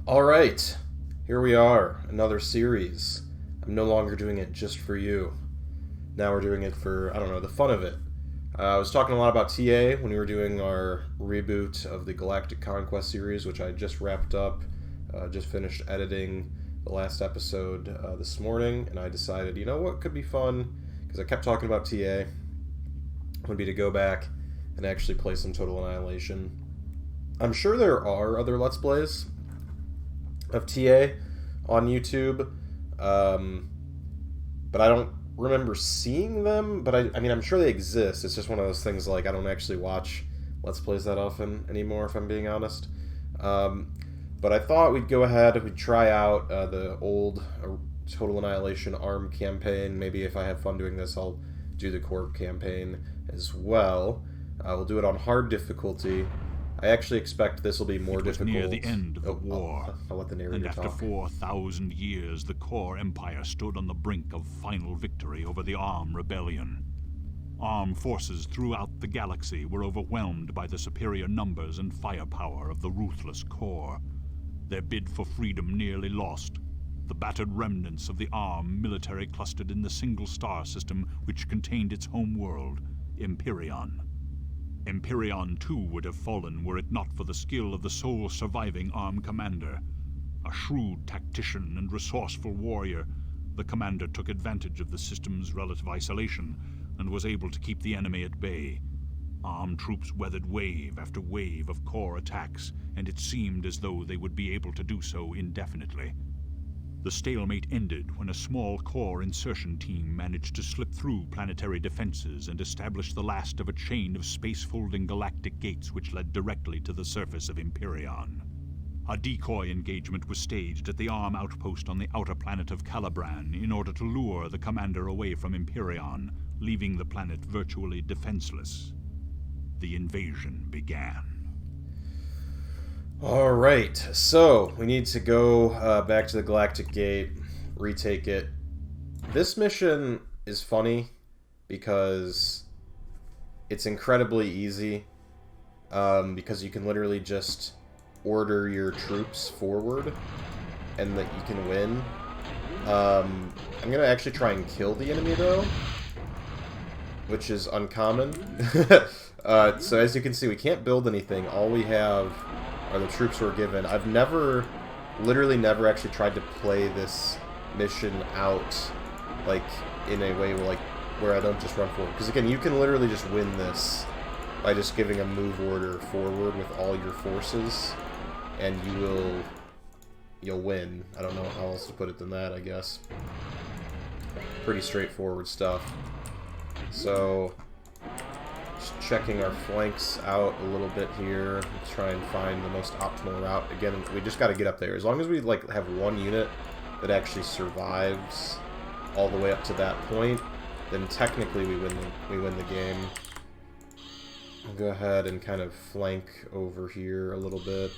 Alright, here we are, another series. I'm no longer doing it just for you. Now we're doing it for, I don't know, the fun of it. I was talking a lot about TA when we were doing our reboot of the Galactic Conquest series, which I just wrapped up. Just finished editing the last episode this morning, and I decided, you know what could be fun? Because I kept talking about TA. Would be to go back and actually play some Total Annihilation. I'm sure there are other Let's Plays of TA on YouTube, but I don't remember seeing them. But I mean, I'm sure they exist. It's just one of those things, like, I don't actually watch Let's Plays that often anymore, if I'm being honest. But I thought we'd go ahead, we'd try out the old Total Annihilation ARM campaign. Maybe if I have fun doing this, I'll do the Corp campaign as well. We'll do it on hard difficulty. I actually expect this will be more difficult. Near the end of the war, I'll let the narrator and after talk. 4,000 years, the Core Empire stood on the brink of final victory over the Arm Rebellion. Arm forces throughout the galaxy were overwhelmed by the superior numbers and firepower of the ruthless Core. Their bid for freedom nearly lost. The battered remnants of the Arm military clustered in the single star system which contained its home world, Empyreon. Empyreon too would have fallen were it not for the skill of the sole surviving Arm commander. A shrewd tactician and resourceful warrior, the commander took advantage of the system's relative isolation and was able to keep the enemy at bay. Arm troops weathered wave after wave of Core attacks, and it seemed as though they would be able to do so indefinitely. The stalemate ended when a small Core insertion team managed to slip through planetary defenses and establish the last of a chain of space-folding galactic gates which led directly to the surface of Empyreon. A decoy engagement was staged at the Arm outpost on the outer planet of Calibran in order to lure the commander away from Empyreon, leaving the planet virtually defenseless. The invasion began. Alright, so we need to go back to the Galactic Gate, retake it. This mission is funny because it's incredibly easy, because you can literally just order your troops forward and that you can win. I'm going to actually try and kill the enemy though, which is uncommon. So as you can see, we can't build anything. All we have are the troops we're given. I've literally never actually tried to play this mission out, like, in a way where I don't just run forward. Because again, you can literally just win this by just giving a move order forward with all your forces, and you'll win. I don't know how else to put it than that, I guess. Pretty straightforward stuff. So, just checking our flanks out a little bit here. Let's try and find the most optimal route. Again, we just got to get up there. As long as we have one unit that actually survives all the way up to that point, then technically we win the game. I'll go ahead and kind of flank over here a little bit.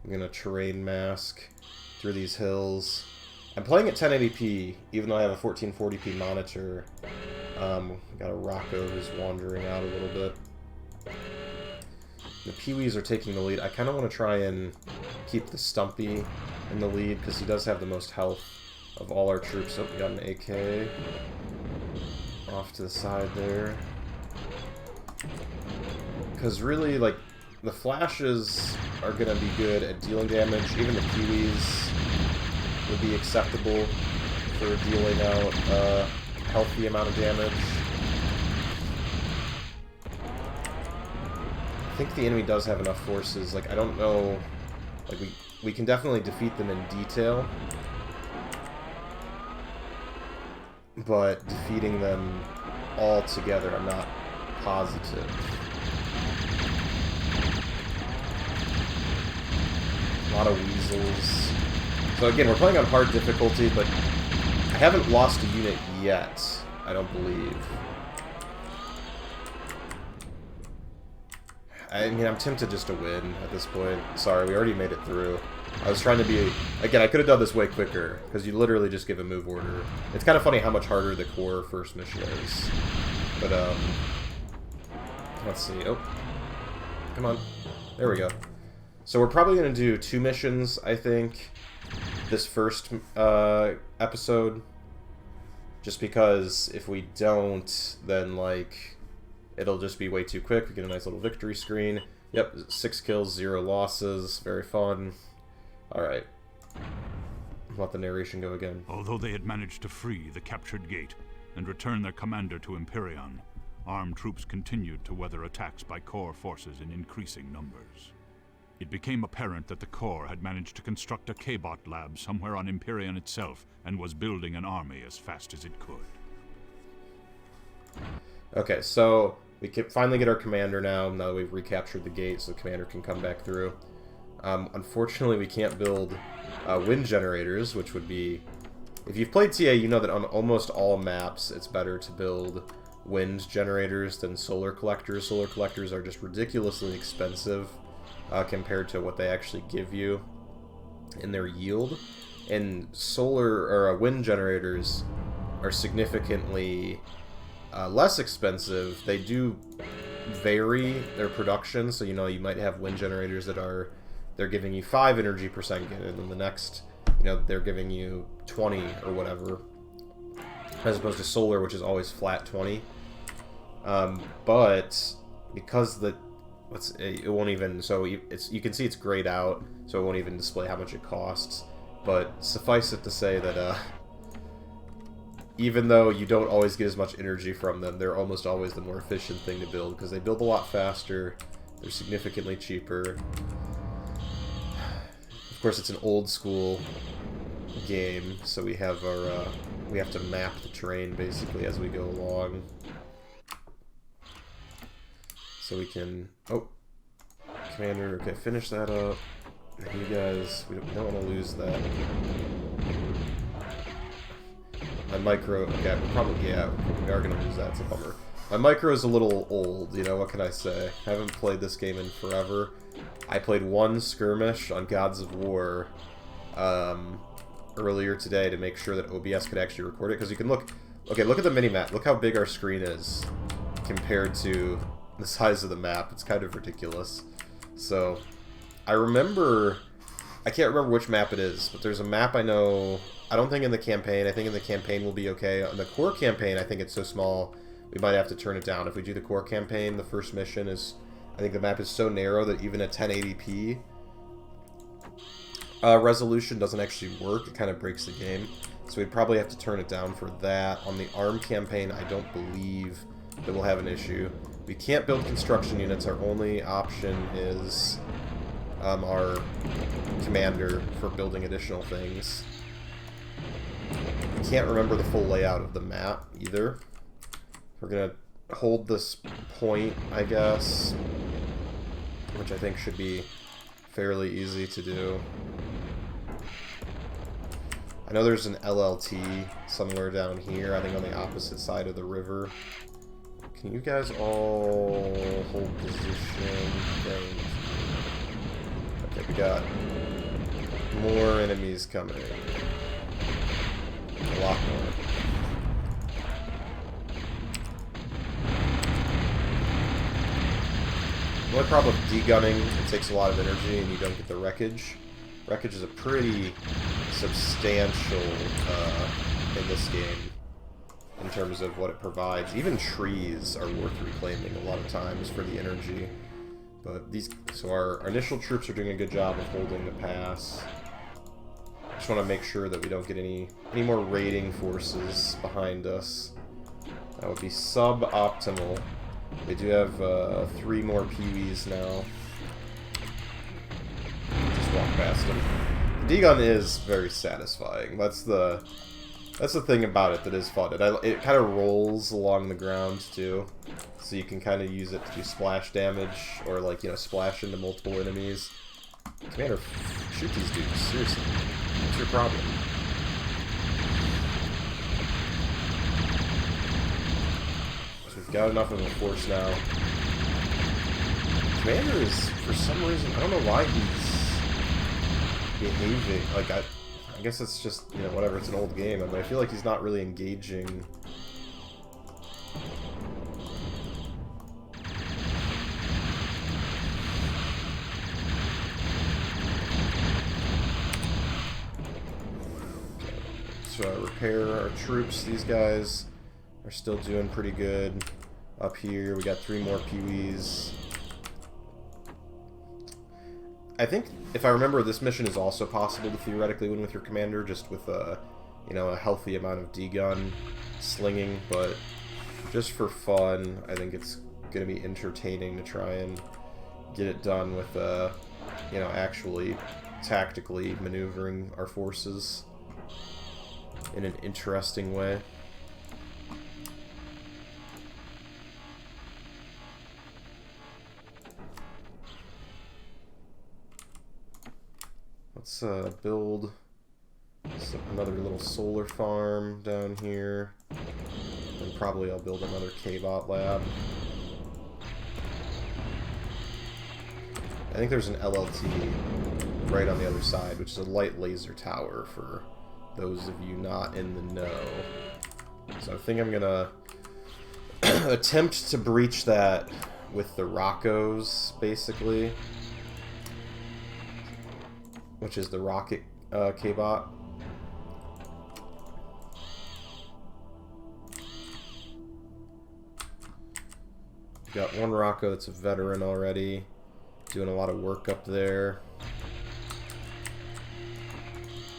I'm gonna terrain mask through these hills. I'm playing at 1080p, even though I have a 1440p monitor. Got a Rocco who's wandering out a little bit. The Pee-wees are taking the lead. I kind of want to try and keep the Stumpy in the lead, because he does have the most health of all our troops. Oh, we got an AK off to the side there. Because really, like, the flashes are going to be good at dealing damage. Even the Pee-wees would be acceptable for dealing out a healthy amount of damage. I think the enemy does have enough forces. Like, I don't know. Like, we can definitely defeat them in detail, but defeating them all together, I'm not positive. A lot of weasels. So again, we're playing on hard difficulty, but I haven't lost a unit yet, I don't believe. I mean, I'm tempted just to win at this point. Sorry, we already made it through. I was trying to be... Again, I could have done this way quicker, because you literally just give a move order. It's kind of funny how much harder the core first mission is. But, let's see. Oh. Come on. There we go. So we're probably going to do 2 missions, I think, this first episode. Just because if we don't, then, like, it'll just be way too quick. We get a nice little victory screen. Yep, 6 kills, 0 losses. Very fun. Alright. Let the narration go again. Although they had managed to free the captured gate and return their commander to Empyreon, armed troops continued to weather attacks by core forces in increasing numbers. It became apparent that the core had managed to construct a K-bot lab somewhere on Empyreon itself and was building an army as fast as it could. Okay, so we can finally get our commander now that we've recaptured the gate, so the commander can come back through. Unfortunately, we can't build wind generators, which would be... If you've played TA, you know that on almost all maps, it's better to build wind generators than solar collectors. Solar collectors are just ridiculously expensive compared to what they actually give you in their yield. And solar or wind generators are significantly less expensive. They do vary their production, so you know you might have wind generators that they're giving you 5 energy per second, and then the next, you know, they're giving you 20 or whatever, as opposed to solar, which is always flat 20. But because it won't even, so you can see it's grayed out, so it won't even display how much it costs. But suffice it to say that even though you don't always get as much energy from them, they're almost always the more efficient thing to build, because they build a lot faster, they're significantly cheaper. Of course, it's an old school game, so we have our we have to map the terrain basically as we go along. So we can... Oh, commander, okay, finish that up. You guys, we don't want to lose that. My micro, okay, probably, yeah, we are going to lose that, it's a bummer. My micro is a little old, you know, what can I say? I haven't played this game in forever. I played one skirmish on Gods of War earlier today to make sure that OBS could actually record it, because you can look... Okay, look at the mini-map. Look how big our screen is compared to the size of the map. It's kind of ridiculous. So, I remember... I can't remember which map it is, but there's a map I know... I don't think in the campaign. I think in the campaign will be okay. On the core campaign, I think it's so small, we might have to turn it down. If we do the core campaign, the first mission is... I think the map is so narrow that even a 1080p resolution doesn't actually work. It kind of breaks the game. So we'd probably have to turn it down for that. On the ARM campaign, I don't believe that we'll have an issue. We can't build construction units. Our only option is our commander for building additional things. I can't remember the full layout of the map either. We're going to hold this point, I guess, which I think should be fairly easy to do. I know there's an LLT somewhere down here, I think on the opposite side of the river. Can you guys all hold position? Okay, we got more enemies coming. A lot more. The only problem with degunning, it takes a lot of energy and you don't get the wreckage. Wreckage is a pretty substantial in this game in terms of what it provides. Even trees are worth reclaiming a lot of times for the energy. But so our initial troops are doing a good job of holding the pass. Just want to make sure that we don't get any more raiding forces behind us. That would be suboptimal. They do have 3 more Pee-wees now. Just walk past them. The degun is very satisfying. That's the thing about it that is fun. It kind of rolls along the ground too, so you can kind of use it to do splash damage or, like, you know, splash into multiple enemies. Commander, shoot these dudes, seriously. What's your problem? So we've got enough of a force now. Commander is, for some reason, I don't know why he's behaving. Like, I guess it's just, you know, whatever, it's an old game, but I feel like he's not really engaging. repair our troops. These guys are still doing pretty good. Up here, we got 3 more Pee-wees. I think, if I remember, this mission is also possible to theoretically win with your commander, just with a, you know, a healthy amount of D-gun slinging, but just for fun, I think it's going to be entertaining to try and get it done with, you know, actually tactically maneuvering our forces in an interesting way. Let's build another little solar farm down here. And probably I'll build another K-bot lab. I think there's an LLT right on the other side, which is a light laser tower for those of you not in the know. So I think I'm gonna attempt to breach that with the Rockos, basically. Which is the rocket K-bot. Got one Rocco that's a veteran already, doing a lot of work up there.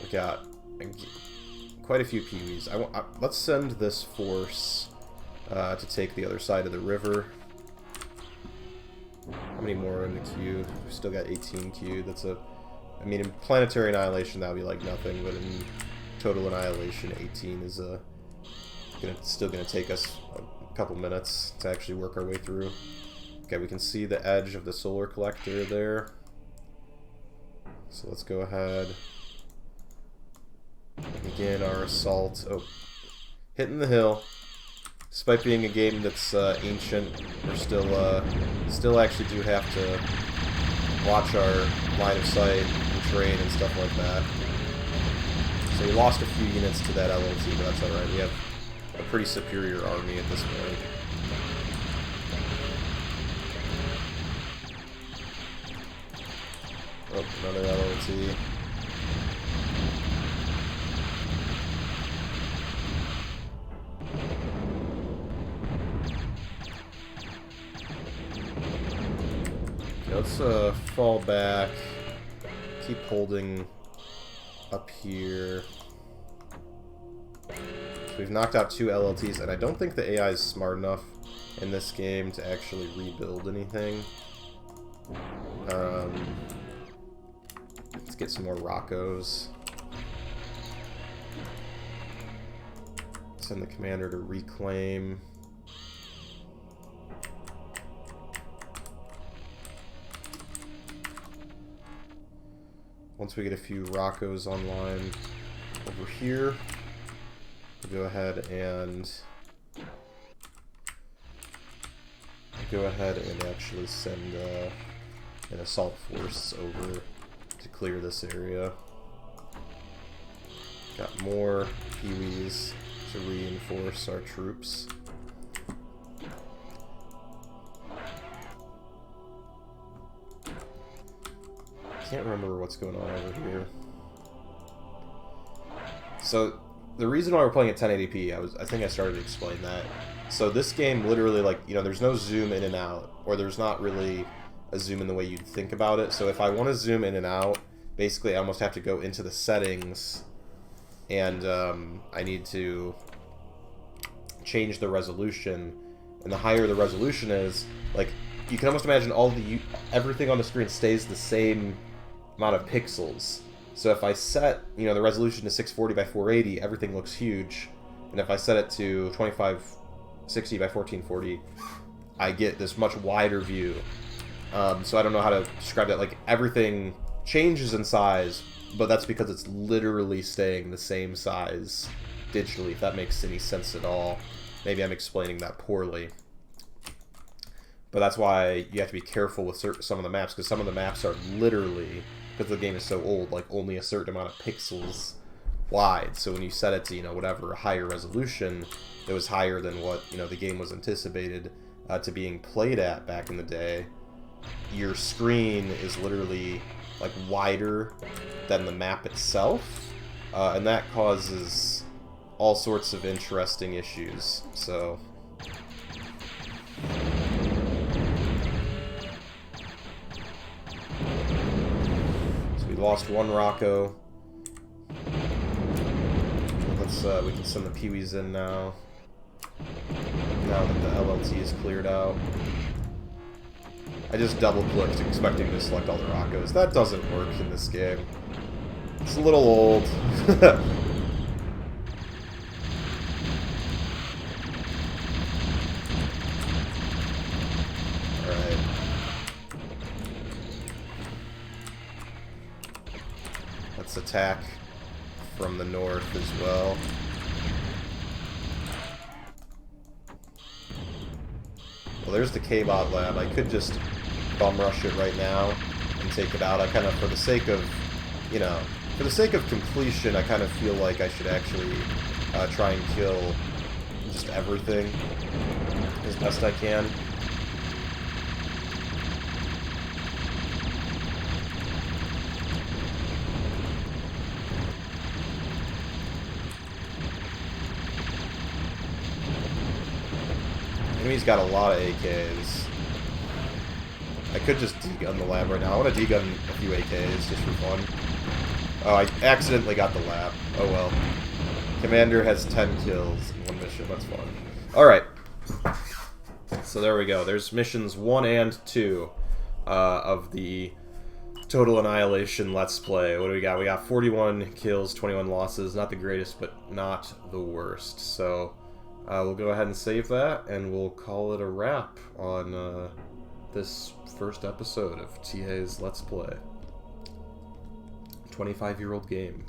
We got quite a few Pee-wees. Let's send this force to take the other side of the river. How many more are in the queue? We've still got 18 queued. That's a... I mean, in Planetary Annihilation, that would be like nothing, but in Total Annihilation, 18 is still going to take us a couple minutes to actually work our way through. Okay, we can see the edge of the solar collector there. So let's go ahead and begin our assault. Oh, hitting the hill. Despite being a game that's ancient, we're still actually do have to watch our line of sight and terrain and stuff like that. So we lost a few units to that LLT, but that's alright. We have a pretty superior army at this point. Oh, another LLT. Let's fall back, keep holding up here. So we've knocked out 2 LLTs, and I don't think the AI is smart enough in this game to actually rebuild anything. Let's get some more Rockos. Send the commander to reclaim. Once we get a few Rockos online over here, we'll go ahead and actually send an assault force over to clear this area. Got more Pee-wees to reinforce our troops. Can't remember what's going on over here. So the reason why we're playing at 1080p, I think I started to explain that. So this game literally, like, you know, there's no zoom in and out, or there's not really a zoom in the way you'd think about it. So if I want to zoom in and out, basically I almost have to go into the settings, and I need to change the resolution. And the higher the resolution is, like, you can almost imagine everything on the screen stays the same amount of pixels. So if I set, you know, the resolution to 640 by 480, everything looks huge. And if I set it to 2560 by 1440, I get this much wider view. So I don't know how to describe that. Like, everything changes in size, but that's because it's literally staying the same size digitally, if that makes any sense at all. Maybe I'm explaining that poorly. But that's why you have to be careful with some of the maps, because some of the maps are literally, because the game is so old, like only a certain amount of pixels wide. So when you set it to, you know, whatever higher resolution, it was higher than what, you know, the game was anticipated to being played at back in the day. Your screen is literally like wider than the map itself, and that causes all sorts of interesting issues. So we lost one Rocco. Let's we can send the Pee-wees in now. Now that the LLT is cleared out. I just double-clicked expecting to select all the Roccos. That doesn't work in this game. It's a little old. Alright. Let's attack from the north as well. Well, there's the K-Bot lab. I could just bum rush it right now and take it out. I kind of, for the sake of, you know, for the sake of completion, I kind of feel like I should actually try and kill just everything as best I can. Enemy's got a lot of AKs. I could just degun the lab right now. I want to degun a few AKs just for fun. Oh, I accidentally got the lab. Oh well. Commander has 10 kills in one mission. That's fun. Alright. So there we go. There's missions 1 and 2 of the Total Annihilation Let's Play. What do we got? We got 41 kills, 21 losses. Not the greatest, but not the worst. So we'll go ahead and save that, and we'll call it a wrap on this first episode of TA's Let's Play. 25-year-old game.